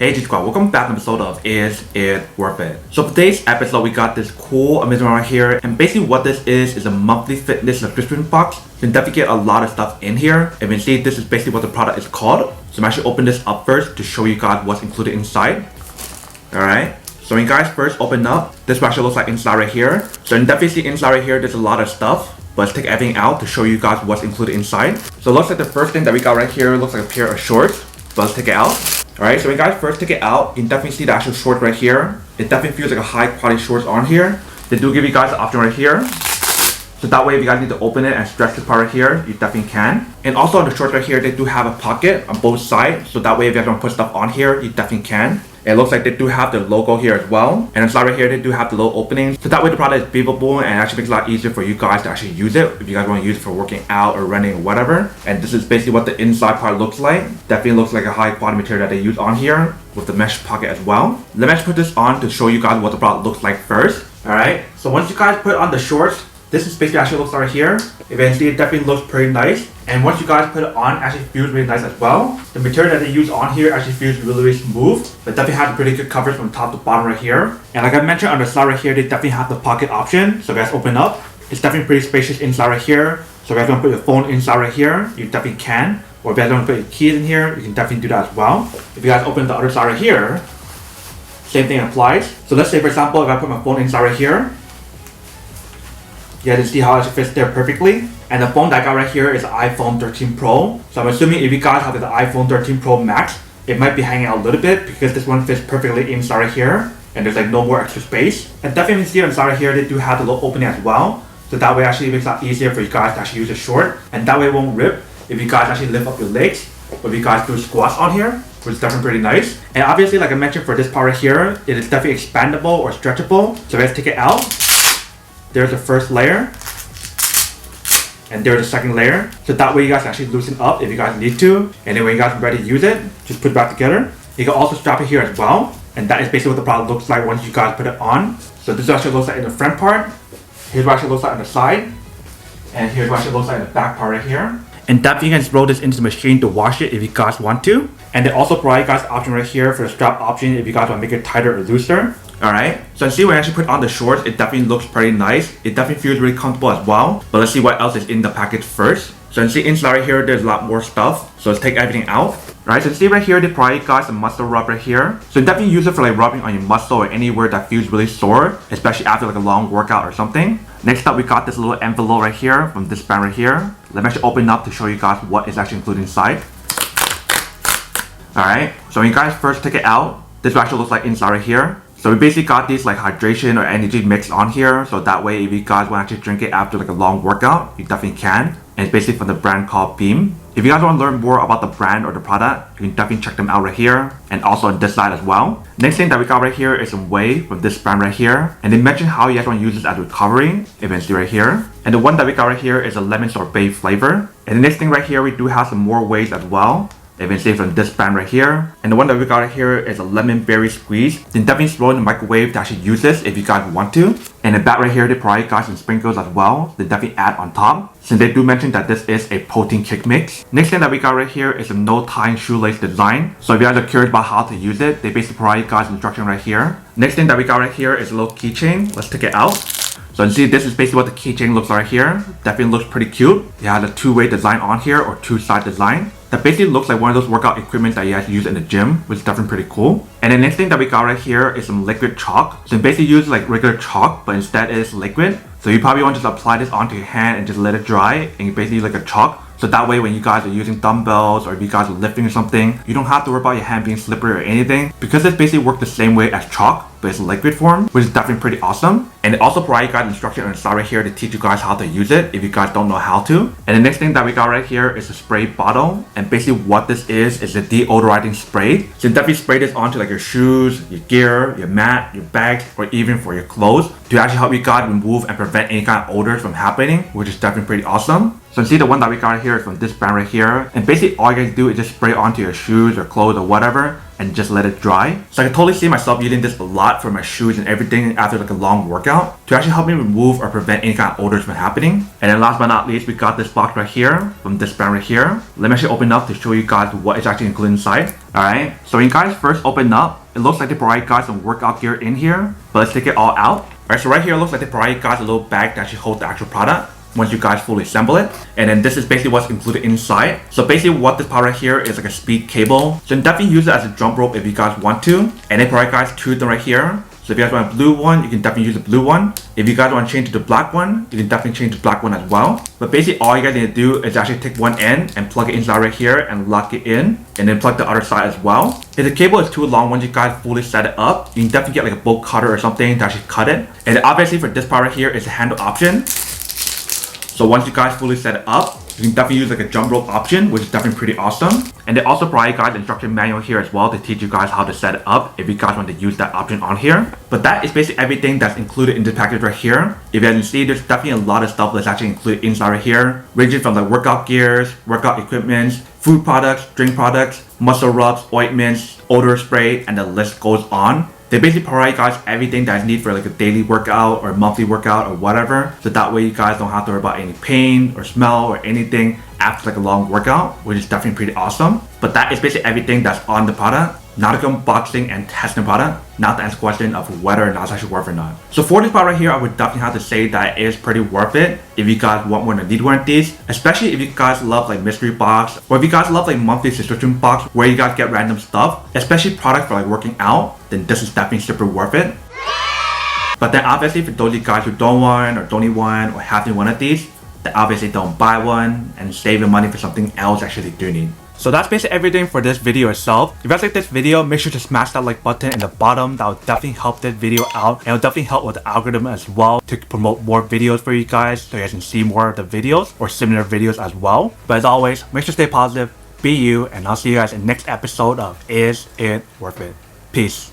Hey G Squad, welcome back to an episode of Is It Worth It? So for today's episode, we got this cool amazing right here, and basically what this is a monthly fitness subscription box. You can definitely get a lot of stuff in here. And you can see this is basically what the product is called. So I'm actually open this up first to show you guys what's included inside. Alright, so when you guys first open up, this actually looks like inside right here. So you can definitely see inside right here, there's a lot of stuff. But let's take everything out to show you guys what's included inside. So it looks like the first thing that we got right here looks like a pair of shorts. But let's take it out. Alright, so when you guys first take it out, you can definitely see the actual shorts right here. It definitely feels like a high quality shorts on here. They do give you guys the option right here. So that way if you guys need to open it and stretch this part right here, you definitely can. And also on the shorts right here, they do have a pocket on both sides. So that way if you guys want to put stuff on here, you definitely can. It looks like they do have the logo here as well. And inside right here, they do have the little openings. So that way the product is breathable and actually makes it a lot easier for you guys to actually use it. If you guys want to use it for working out or running or whatever. And this is basically what the inside part looks like. Definitely looks like a high quality material that they use on here with the mesh pocket as well. Let me just put this on to show you guys what the product looks like first. Alright, so once you guys put on the shorts, this is basically actually looks like right here. If you can see, it definitely looks pretty nice. And once you guys put it on, it actually feels really nice as well. The material that they use on here actually feels really, really smooth. But definitely has pretty good coverage from top to bottom right here. And like I mentioned on the side right here, they definitely have the pocket option. So guys open up. It's definitely pretty spacious inside right here. So if you guys want to put your phone inside right here, you definitely can. Or if you guys want to put your keys in here, you can definitely do that as well. If you guys open the other side right here, same thing applies. So let's say for example, if I put my phone inside right here, you guys can see how it fits there perfectly. And the phone that I got right here is an iPhone 13 Pro. So I'm assuming if you guys have the iPhone 13 Pro Max, it might be hanging out a little bit because this one fits perfectly inside right here. And there's like no more extra space. And definitely see inside right here, they do have the little opening as well. So that way actually it makes it a lot easier for you guys to actually use the short. And that way it won't rip if you guys actually lift up your legs. Or if you guys do squats on here, which is definitely pretty nice. And obviously like I mentioned for this part right here, it is definitely expandable or stretchable. So let's take it out. There's the first layer. And there's the second layer. So that way you guys actually loosen up if you guys need to. And then when you guys are ready to use it, just put it back together. You can also strap it here as well. And that is basically what the product looks like once you guys put it on. So this is actually looks like in the front part. Here's what it actually looks like on the side. And here's what it actually looks like in the back part right here. And that you can just roll this into the machine to wash it if you guys want to. And they also provide you guys the option right here for the strap option if you guys want to make it tighter or looser. Alright, so let's see when I actually put on the shorts, it definitely looks pretty nice. It definitely feels really comfortable as well. But let's see what else is in the package first. So you can see inside right here, there's a lot more stuff. So let's take everything out. Alright, so you see right here, they provide you guys a muscle rub right here. So you definitely use it for like rubbing on your muscle or anywhere that feels really sore, especially after like a long workout or something. Next up, we got this little envelope right here from this brand right here. Let me actually open up to show you guys what is actually included inside. Alright, so when you guys first take it out, this actually looks like inside right here. So we basically got these like hydration or energy mix on here. So that way if you guys want to actually drink it after like a long workout, you definitely can. And it's basically from the brand called Beam. If you guys want to learn more about the brand or the product, you can definitely check them out right here. And also on this side as well. Next thing that we got right here is some whey from this brand right here. And they mentioned how you guys want to use this as recovery. If you can see right here. And the one that we got right here is a lemon sorbet flavor. And the next thing right here, we do have some more wheys as well. If you can see from this brand right here. And the one that we got right here is a lemon berry squeeze. You can definitely throw in the microwave to actually use this if you guys want to. And the back right here, they provide you guys some sprinkles as well. They definitely add on top. Since they do mention that this is a protein kick mix. Next thing that we got right here is a no tying shoelace design. So if you guys are curious about how to use it, they basically provide you guys instruction right here. Next thing that we got right here is a little keychain. Let's take it out. So you see this is basically what the keychain looks like right here. Definitely looks pretty cute. It has a two-way design on here or two-side design. That basically looks like one of those workout equipment that you guys use in the gym, which is definitely pretty cool. And the next thing that we got right here is some liquid chalk. So you basically use like regular chalk, but instead it's liquid. So you probably want to just apply this onto your hand and just let it dry, and you basically like a chalk. So that way when you guys are using dumbbells or if you guys are lifting or something, you don't have to worry about your hand being slippery or anything. Because this basically works the same way as chalk, but it's liquid form, which is definitely pretty awesome. And it also provides you guys instruction on the side right here to teach you guys how to use it if you guys don't know how to. And the next thing that we got right here is a spray bottle. And basically what this is a deodorizing spray. So you definitely spray this onto like your shoes, your gear, your mat, your bags, or even for your clothes to actually help you guys remove and prevent any kind of odors from happening, which is definitely pretty awesome. So you see the one that we got right here is from this brand right here. And basically all you guys do is just spray it onto your shoes or clothes or whatever. And and just let it dry. So I can totally see myself using this a lot for my shoes and everything after like a long workout to actually help me remove or prevent any kind of odors from happening. And then last but not least, we got this box right here from this brand right here. Let me actually open up to show you guys what is actually included inside. Alright, so when you guys first open up, it looks like they provide guys some workout gear in here, but let's take it all out. Alright, so right here it looks like they provide guys a little bag to actually hold the actual product once you guys fully assemble it. And then this is basically what's included inside. So basically what this part right here is like a speed cable. So you can definitely use it as a jump rope if you guys want to. And they provide guys two of them right here. So if you guys want a blue one, you can definitely use the blue one. If you guys want to change to the black one, you can definitely change to the black one as well. But basically all you guys need to do is actually take one end and plug it inside right here and lock it in. And then plug the other side as well. If the cable is too long, once you guys fully set it up, you can definitely get like a bolt cutter or something to actually cut it. And then obviously for this part right here is a handle option. So once you guys fully set it up, you can definitely use like a jump rope option, which is definitely pretty awesome. And they also provide you guys instruction manual here as well to teach you guys how to set it up if you guys want to use that option on here. But that is basically everything that's included in this package right here. If you guys can see, there's definitely a lot of stuff that's actually included inside right here, ranging from like workout gears, workout equipments, food products, drink products, muscle rubs, ointments, odor spray, and the list goes on. They basically provide you guys everything that you need for like a daily workout or a monthly workout or whatever. So that way you guys don't have to worry about any pain or smell or anything after like a long workout, which is definitely pretty awesome. But that is basically everything that's on the product. Now to go unboxing and testing the product. Now to answer the question of whether or not it's actually worth it or not. So for this product right here, I would definitely have to say that it is pretty worth it if you guys want one or need one of these. Especially if you guys love like mystery box, or if you guys love like monthly subscription box where you guys get random stuff, especially products for like working out, then this is definitely super worth it. But then obviously for those of you guys who don't want or don't need one or have one of these, then obviously don't buy one and save your money for something else actually you do need. So that's basically everything for this video itself. If you guys like this video, make sure to smash that like button in the bottom. That will definitely help this video out, and it will definitely help with the algorithm as well to promote more videos for you guys so you guys can see more of the videos or similar videos as well. But as always, make sure to stay positive, be you, and I'll see you guys in the next episode of Is It Worth It? Peace.